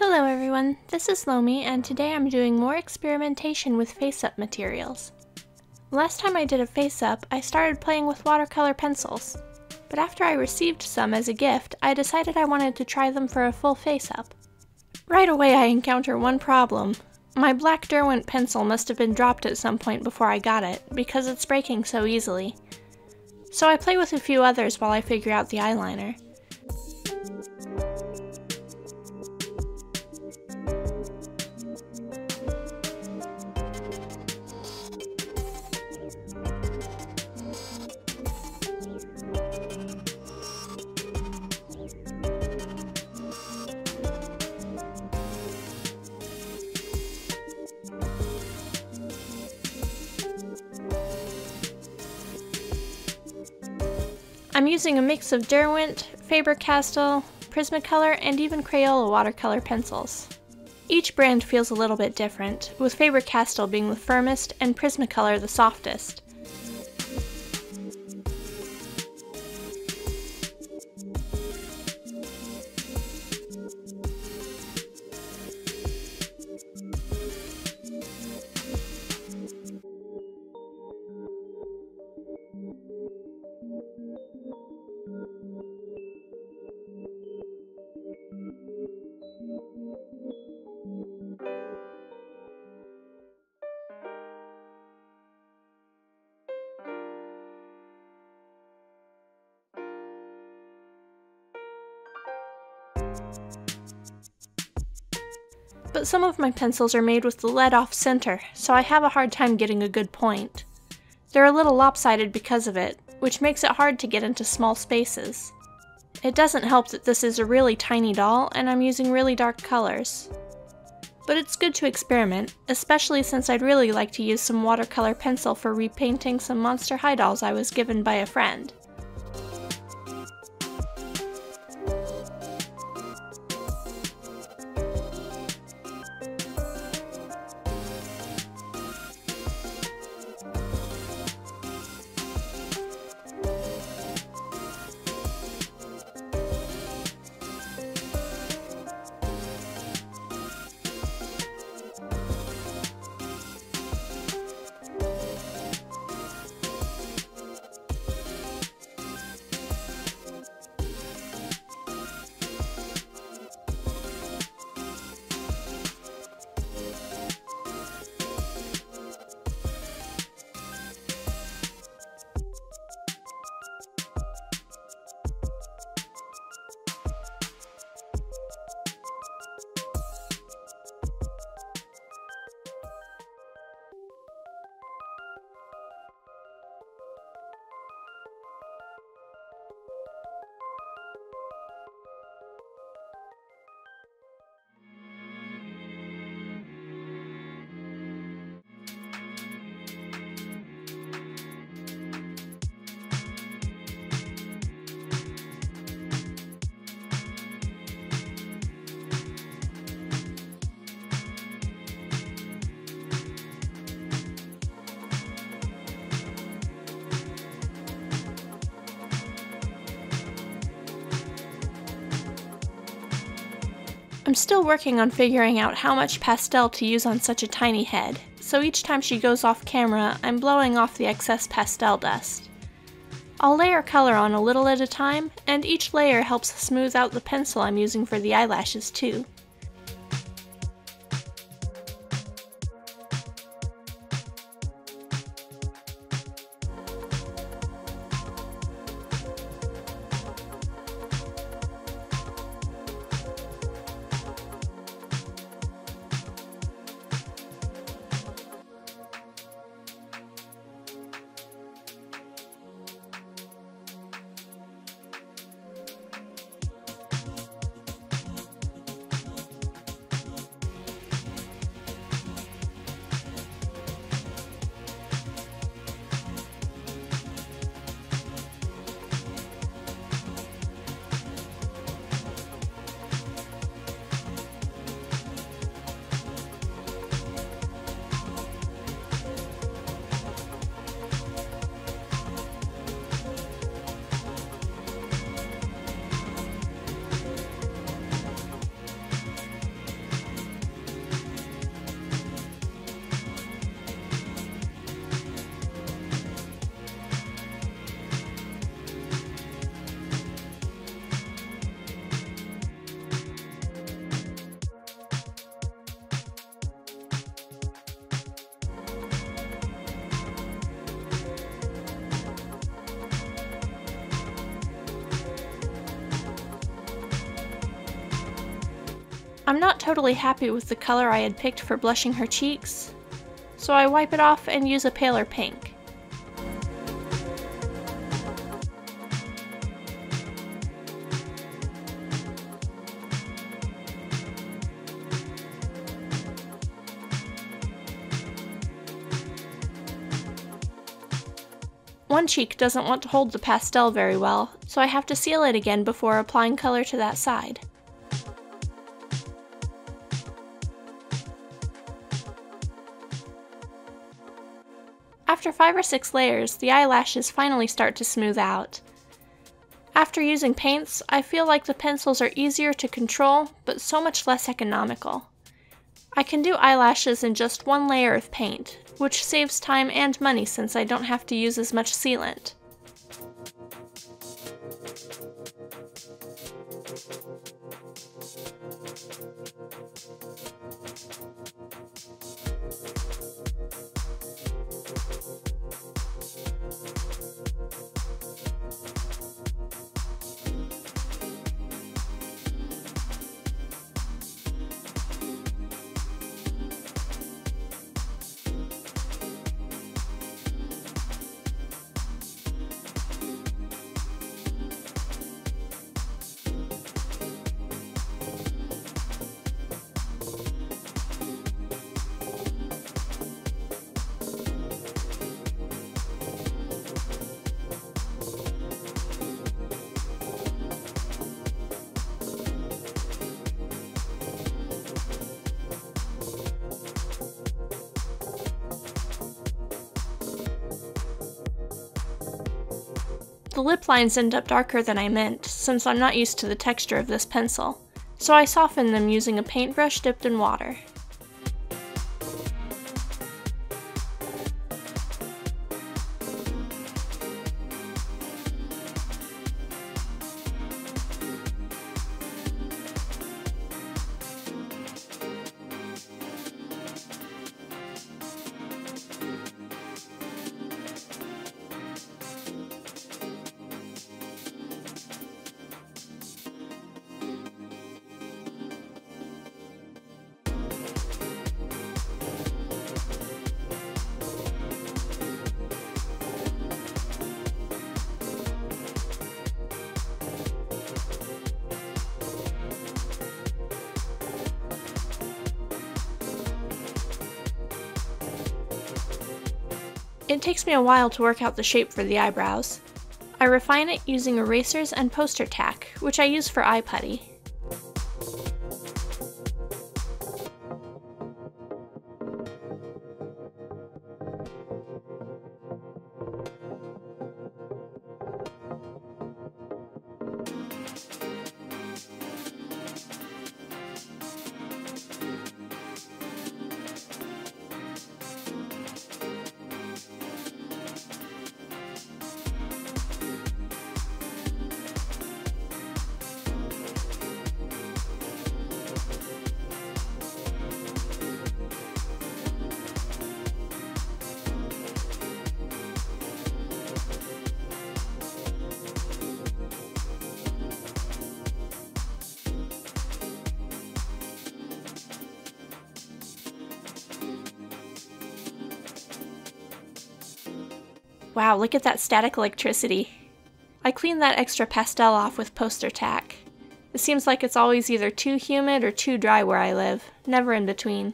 Hello everyone, this is Lomi, and today I'm doing more experimentation with face-up materials. Last time I did a face-up, I started playing with watercolor pencils, but after I received some as a gift, I decided I wanted to try them for a full face-up. Right away I encounter one problem. My black Derwent pencil must have been dropped at some point before I got it, because it's breaking so easily. So I play with a few others while I figure out the eyeliner. I'm using a mix of Derwent, Faber-Castell, Prismacolor, and even Crayola watercolor pencils. Each brand feels a little bit different, with Faber-Castell being the firmest and Prismacolor the softest. But some of my pencils are made with the lead off center, so I have a hard time getting a good point. They're a little lopsided because of it, which makes it hard to get into small spaces. It doesn't help that this is a really tiny doll and I'm using really dark colors. But it's good to experiment, especially since I'd really like to use some watercolor pencil for repainting some Monster High dolls I was given by a friend. I'm still working on figuring out how much pastel to use on such a tiny head, so each time she goes off camera, I'm blowing off the excess pastel dust. I'll layer color on a little at a time, and each layer helps smooth out the pencil I'm using for the eyelashes too. I'm not totally happy with the color I had picked for blushing her cheeks, so I wipe it off and use a paler pink. One cheek doesn't want to hold the pastel very well, so I have to seal it again before applying color to that side. After 5 or 6 layers, the eyelashes finally start to smooth out. After using paints, I feel like the pencils are easier to control, but so much less economical. I can do eyelashes in just 1 layer of paint, which saves time and money since I don't have to use as much sealant. The lip lines end up darker than I meant, since I'm not used to the texture of this pencil, so I soften them using a paintbrush dipped in water. It takes me a while to work out the shape for the eyebrows. I refine it using erasers and poster tack, which I use for eye putty. Wow, look at that static electricity. I cleaned that extra pastel off with poster tack. It seems like it's always either too humid or too dry where I live, never in between.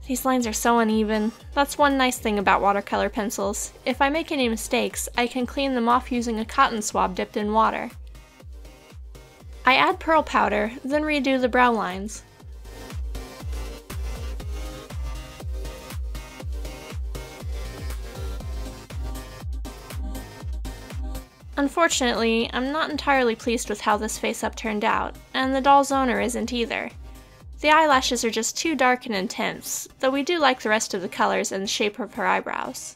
These lines are so uneven. That's one nice thing about watercolor pencils. If I make any mistakes, I can clean them off using a cotton swab dipped in water. I add pearl powder, then redo the brow lines. Unfortunately, I'm not entirely pleased with how this face-up turned out, and the doll's owner isn't either. The eyelashes are just too dark and intense, though we do like the rest of the colors and the shape of her eyebrows.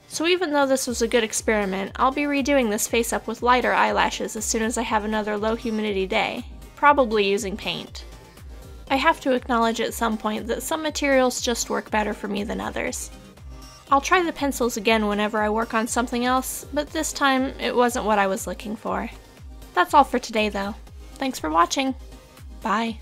So even though this was a good experiment, I'll be redoing this face-up with lighter eyelashes as soon as I have another low humidity day. probably using paint. I have to acknowledge at some point that some materials just work better for me than others. I'll try the pencils again whenever I work on something else, but this time it wasn't what I was looking for. That's all for today though. Thanks for watching. Bye.